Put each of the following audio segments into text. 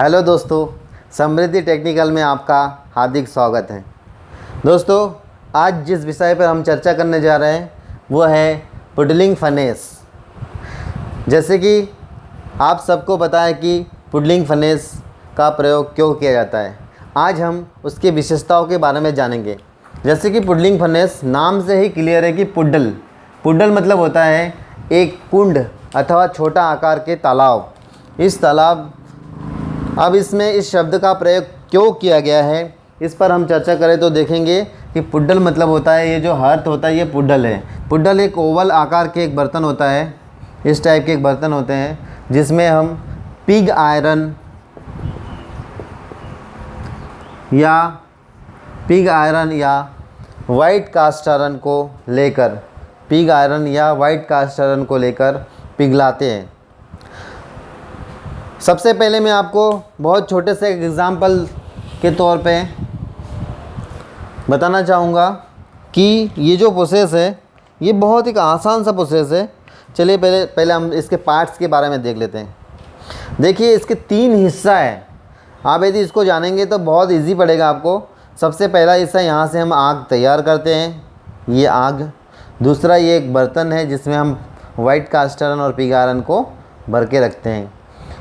Hello दोस्तों, समृद्धि technical में आपका हार्दिक स्वागत है। दोस्तों, आज जिस विषय पर हम चर्चा करने जा रहे हैं वो है पुडलिंग फर्नेस। जैसे कि आप सबको पता है कि पुडलिंग फर्नेस का प्रयोग क्यों किया जाता है, आज हम उसकी विशेषताओं के बारे में जानेंगे। जैसे कि पुडलिंग फर्नेस नाम से ही क्लियर है कि पुडल मतलब होता है एक कुंड अथवा छोटा आकार के तालाब। इस तालाब अब इसमें इस शब्द का प्रयोग क्यों किया गया है, इस पर हम चर्चा करें तो देखेंगे कि पुडल मतलब होता है, ये जो हर्थ होता है ये पुडल है। पुडल एक ओवल आकार के एक बर्तन होता है, इस टाइप के एक बर्तन होते हैं जिसमें हम पिग आयरन या वाइट कास्ट आयरन को लेकर पिघलाते हैं। सबसे पहले मैं आपको बहुत छोटे से एग्ज़ाम्पल के तौर पे बताना चाहूँगा कि ये जो प्रोसेस है ये बहुत एक आसान सा प्रोसेस है। चलिए पहले हम इसके पार्ट्स के बारे में देख लेते हैं। देखिए, इसके 3 हिस्सा है। आप यदि इसको जानेंगे तो बहुत इजी पड़ेगा आपको। सबसे पहला हिस्सा, यहाँ से हम आग तैयार करते हैं, ये आग। दूसरा, ये एक बर्तन है जिसमें हम वाइट कास्ट आयरन और पिग आयरन को भर के रखते हैं।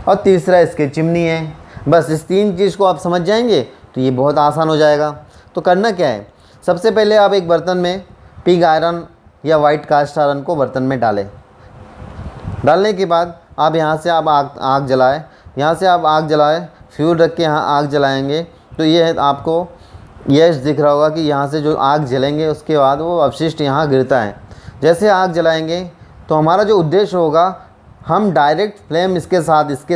और तीसरा इसकी चिमनी है। बस इस 3 चीज़ को आप समझ जाएंगे तो ये बहुत आसान हो जाएगा। तो करना क्या है, सबसे पहले आप एक बर्तन में पिग आयरन या वाइट कास्ट आयरन को बर्तन में डालें। डालने के बाद आप यहाँ से आग जलाएं, फ्यूल रख के यहाँ आग जलाएंगे तो ये है, आपको यश दिख रहा होगा कि यहाँ से जो आग जलेंगे उसके बाद वो अवशिष्ट यहाँ गिरता है। जैसे आग जलाएंगे तो हमारा जो उद्देश्य होगा, हम डायरेक्ट फ्लेम इसके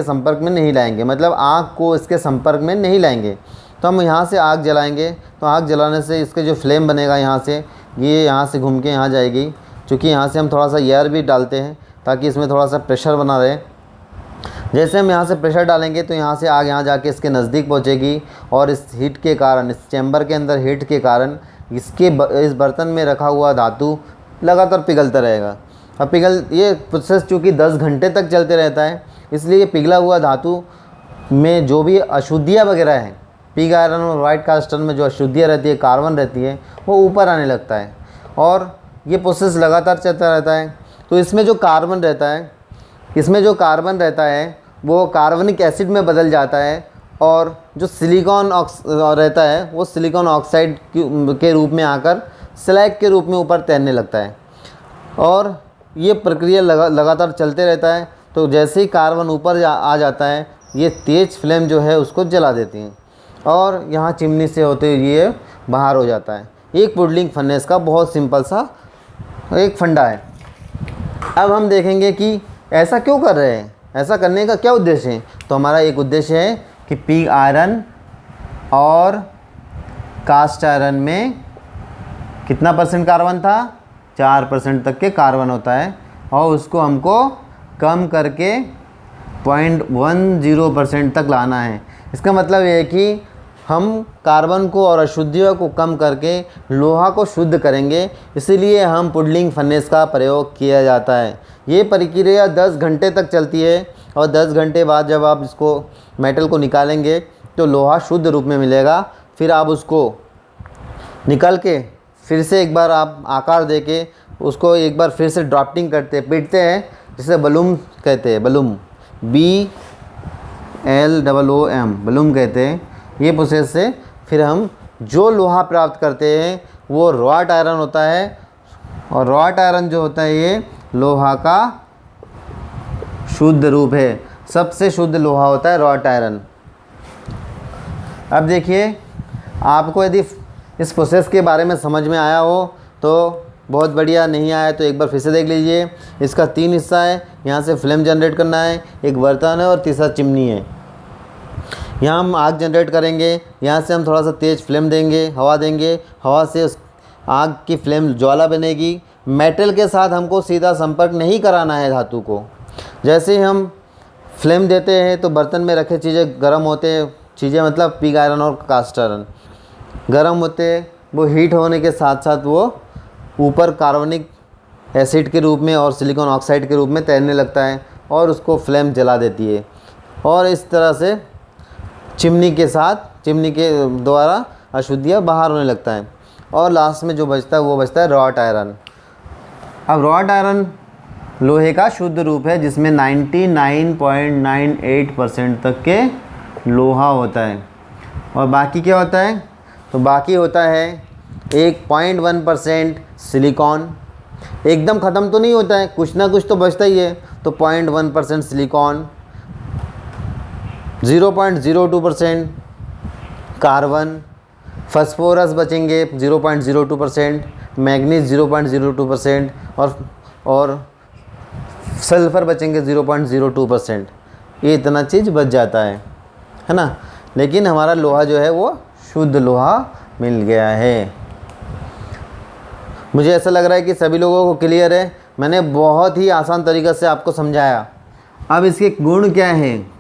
संपर्क में नहीं लाएंगे, मतलब आग को इसके संपर्क में नहीं लाएंगे। तो हम यहाँ से आग जलाएंगे तो आग जलाने से इसके जो फ्लेम बनेगा ये यहाँ से घूम के यहाँ जाएगी। क्योंकि यहाँ से हम थोड़ा सा एयर भी डालते हैं ताकि इसमें थोड़ा सा प्रेशर बना रहे। जैसे हम यहाँ से प्रेशर डालेंगे तो यहाँ से आग यहाँ जाके इसके नज़दीक पहुँचेगी और इस हीट के कारण, इस चैम्बर के अंदर हीट के कारण इस बर्तन में रखा हुआ धातु लगातार पिघलता रहेगा। अब ये प्रोसेस चूँकि 10 घंटे तक चलते रहता है, इसलिए ये पिघला हुआ धातु में जो भी अशुद्धियाँ वगैरह हैं, पिग आयरन और वाइट कास्ट आयरन में जो अशुद्धियाँ रहती है, कार्बन रहती है, वो ऊपर आने लगता है और ये प्रोसेस लगातार चलता रहता है। तो इसमें जो कार्बन रहता है वो कार्बनिक एसिड में बदल जाता है और जो सिलिकॉन रहता है वो सिलिकॉन ऑक्साइड के रूप में आकर स्लैग के रूप में ऊपर तैरने लगता है। और ये प्रक्रिया लगातार चलते रहता है। तो जैसे ही कार्बन ऊपर आ जाता है, ये तेज़ फ्लेम जो है उसको जला देती हैं और यहाँ चिमनी से होते हुए ये बाहर हो जाता है। एक पुडलिंग फर्नेस का बहुत सिंपल सा एक फंडा है। अब हम देखेंगे कि ऐसा क्यों कर रहे हैं, ऐसा करने का क्या उद्देश्य है। तो हमारा एक उद्देश्य है कि पिग आयरन और कास्ट आयरन में कितना % कार्बन था, 4% तक के कार्बन होता है और उसको हमको कम करके 0.10% तक लाना है। इसका मतलब ये है कि हम कार्बन को और अशुद्धियों को कम करके लोहा को शुद्ध करेंगे, इसीलिए हम पुडलिंग फर्नेस का प्रयोग किया जाता है। ये प्रक्रिया 10 घंटे तक चलती है और 10 घंटे बाद जब आप इसको मेटल को निकालेंगे तो लोहा शुद्ध रूप में मिलेगा। फिर आप उसको निकाल के फिर से एक बार आप आकार देके उसको एक बार फिर से ड्राफ्टिंग पीटते हैं, जिसे बलूम कहते हैं, बलूम BLOOM बलूम कहते हैं। ये प्रोसेस से फिर हम जो लोहा प्राप्त करते हैं वो रॉट आयरन होता है और रॉट आयरन जो होता है ये लोहा का शुद्ध रूप है। सबसे शुद्ध लोहा होता है रॉट आयरन। अब देखिए, आपको यदि इस प्रोसेस के बारे में समझ में आया हो तो बहुत बढ़िया, नहीं आया तो एक बार फिर से देख लीजिए। इसका 3 हिस्सा है। यहाँ से फ्लेम जनरेट करना है, एक बर्तन है और तीसरा चिमनी है। यहाँ हम आग जनरेट करेंगे, यहाँ से हम थोड़ा सा तेज़ फ्लेम देंगे, हवा देंगे, हवा से उस आग की फ्लेम ज्वाला बनेगी। मेटल के साथ हमको सीधा संपर्क नहीं कराना है धातु को। जैसे ही हम फ्लेम देते हैं तो बर्तन में रखे चीज़ें गर्म होते हैं, मतलब पिग आयरन और कास्ट आयरन गर्म होते हैं। वो हीट होने के साथ साथ वो ऊपर कार्बनिक एसिड के रूप में और सिलिकॉन ऑक्साइड के रूप में तैरने लगता है और उसको फ्लेम जला देती है। और इस तरह से चिमनी के साथ, चिमनी के द्वारा अशुद्धियाँ बाहर होने लगता है। और लास्ट में जो बचता है वो बचता है रॉट आयरन। अब रॉट आयरन लोहे का शुद्ध रूप है जिसमें 99.98% तक के लोहा होता है। और बाकी क्या होता है? तो बाकी होता है 1.1% सिलिकॉन। एकदम ख़त्म तो नहीं होता है, कुछ ना कुछ तो बचता ही है। तो 0.1% सिलिकॉन, 0.02% कार्बन, फास्फोरस बचेंगे 0.02%, मैग्नीज 0.02% और सल्फ़र बचेंगे 0.02%। ये इतना चीज़ बच जाता है ना। लेकिन हमारा लोहा जो है वो शुद्ध लोहा मिल गया है। मुझे ऐसा लग रहा है कि सभी लोगों को क्लियर है। मैंने बहुत ही आसान तरीक़े से आपको समझाया। अब इसके गुण क्या हैं?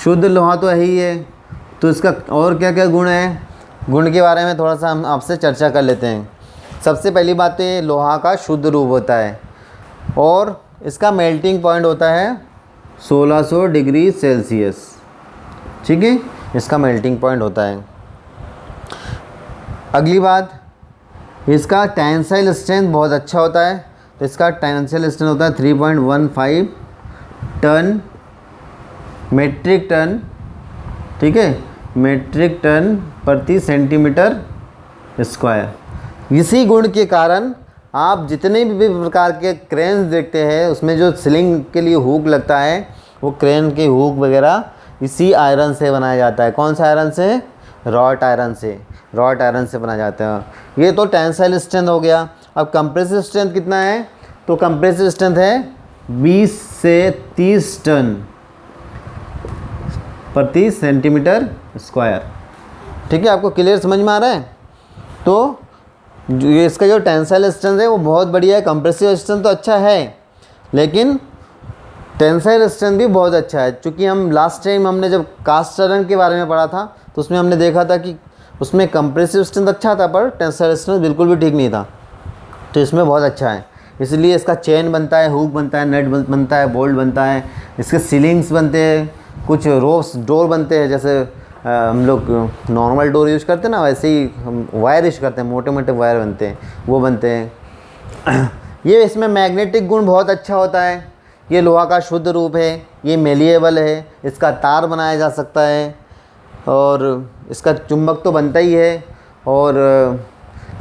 शुद्ध लोहा तो है ही है, तो इसका और क्या क्या गुण है? गुण के बारे में थोड़ा सा हम आपसे चर्चा कर लेते हैं। सबसे पहली बात तो ये लोहा का शुद्ध रूप होता है और इसका मेल्टिंग पॉइंट होता है 1600 डिग्री सेल्सियस। ठीक है, इसका मेल्टिंग पॉइंट होता है। अगली बात, इसका टेंसाइल स्ट्रेंथ बहुत अच्छा होता है। तो इसका टेंसाइल स्ट्रेंथ होता है 3.15 टन मेट्रिक टन। ठीक है, मेट्रिक टन प्रति सेंटीमीटर स्क्वायर। इसी गुण के कारण आप जितने भी प्रकार के क्रेन्स देखते हैं उसमें जो सीलिंग के लिए हुक लगता है वो क्रेन के हुक वगैरह इसी आयरन से बनाया जाता है। कौन सा आयरन से? रॉट आयरन से। रॉट आयरन से बनाया जाता है। ये तो टेंसाइल स्ट्रेंथ हो गया। अब कंप्रेसिव स्ट्रेंथ कितना है? तो कंप्रेसिव स्ट्रेंथ है 20 से 30 टन प्रति सेंटीमीटर स्क्वायर। ठीक है, आपको क्लियर समझ में आ रहा है? तो इसका जो टेंसाइल स्ट्रेंथ है वो बहुत बढ़िया है। कंप्रेसिव स्ट्रेंथ तो अच्छा है लेकिन टेंसाइल स्ट्रेंथ भी बहुत अच्छा है। चूँकि हम लास्ट टाइम हमने जब कास्ट आयरन के बारे में पढ़ा था तो उसमें हमने देखा था कि उसमें कंप्रेसिव स्ट्रेंथ अच्छा था पर टेंसाइल स्ट्रेंथ बिल्कुल भी ठीक नहीं था। तो इसमें बहुत अच्छा है, इसलिए इसका चेन बनता है, हुक बनता है, नट बनता है, बोल्ट बनता है, इसके सीलिंग्स बनते हैं, कुछ रोप्स डोर बनते हैं। जैसे हम लोग नॉर्मल डोर यूज़ करते हैं ना, वैसे ही हम वायर यूज़ करते हैं, मोटे मोटे वायर बनते हैं, वो बनते हैं। ये इसमें मैग्नेटिक गुण बहुत अच्छा होता है। ये लोहा का शुद्ध रूप है, ये मेलिएबल है, इसका तार बनाया जा सकता है और इसका चुंबक तो बनता ही है। और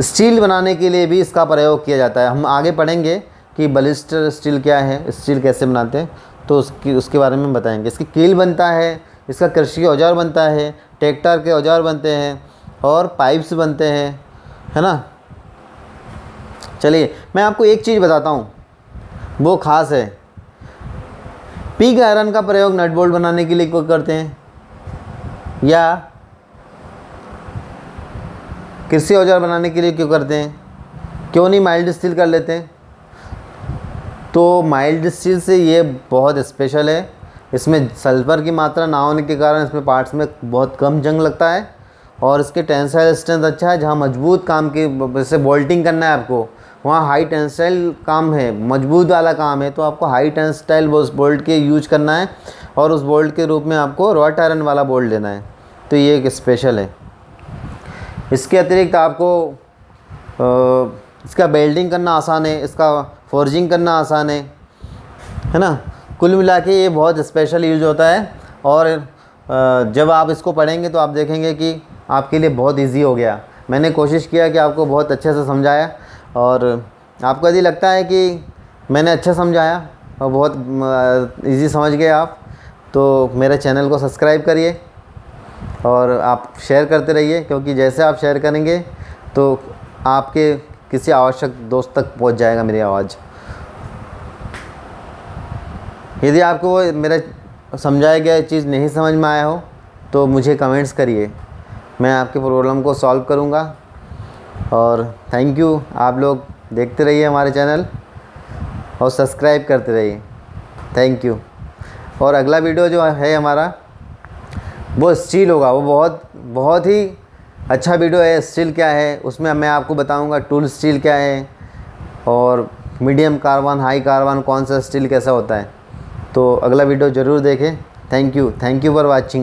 स्टील बनाने के लिए भी इसका प्रयोग किया जाता है। हम आगे पढ़ेंगे कि बलिस्टर स्टील क्या है, स्टील कैसे बनाते हैं, तो उसके बारे में बताएंगे। इसकी कील बनता है, इसका कृषि औजार बनता है, ट्रैक्टर के औजार बनते हैं और पाइप्स बनते हैं, है ना। चलिए मैं आपको एक चीज़ बताता हूँ, वो ख़ास है। पिग आयरन का प्रयोग नट बोल्ट बनाने के लिए क्यों करते हैं, या कृषि औजार बनाने के लिए क्यों करते हैं? क्यों नहीं माइल्ड स्टील कर लेते हैं? तो माइल्ड स्टील से ये बहुत स्पेशल है। इसमें सल्फ़र की मात्रा ना होने के कारण इसमें पार्ट्स में बहुत कम जंग लगता है और इसके टेंसाइल स्ट्रेंथ अच्छा है। जहाँ मजबूत काम की, जैसे बोल्टिंग करना है आपको, वहाँ हाई टेंसाइल काम है, मजबूत वाला काम है, तो आपको हाई टेंसाइल बोल्ट के यूज करना है और उस बोल्ट के रूप में आपको रॉट आयरन वाला बोल्ट लेना है। तो ये एक स्पेशल है। इसके अतिरिक्त आपको इसका बेल्डिंग करना आसान है, इसका फोर्जिंग करना आसान है ना। कुल मिला के ये बहुत स्पेशल यूज होता है और जब आप इसको पढ़ेंगे तो आप देखेंगे कि आपके लिए बहुत इजी हो गया। मैंने कोशिश किया कि आपको बहुत अच्छे से समझाया और आपको यदि लगता है कि मैंने अच्छा समझाया और बहुत इजी समझ गए आप, तो मेरे चैनल को सब्सक्राइब करिए और आप शेयर करते रहिए, क्योंकि जैसे आप शेयर करेंगे तो आपके किसी आवश्यक दोस्त तक पहुंच जाएगा मेरी आवाज़। यदि आपको मेरा समझाया गया चीज़ नहीं समझ में आया हो तो मुझे कमेंट्स करिए, मैं आपके प्रॉब्लम को सॉल्व करूंगा। और थैंक यू, आप लोग देखते रहिए हमारे चैनल और सब्सक्राइब करते रहिए। Thank you. और अगला वीडियो जो है हमारा वो स्टील होगा, वो बहुत ही अच्छा वीडियो है। स्टील क्या है उसमें मैं आपको बताऊंगा, टूल स्टील क्या है और मीडियम कार्बन, हाई कार्बन, कौन सा स्टील कैसा होता है। तो अगला वीडियो ज़रूर देखें। Thank you for watching.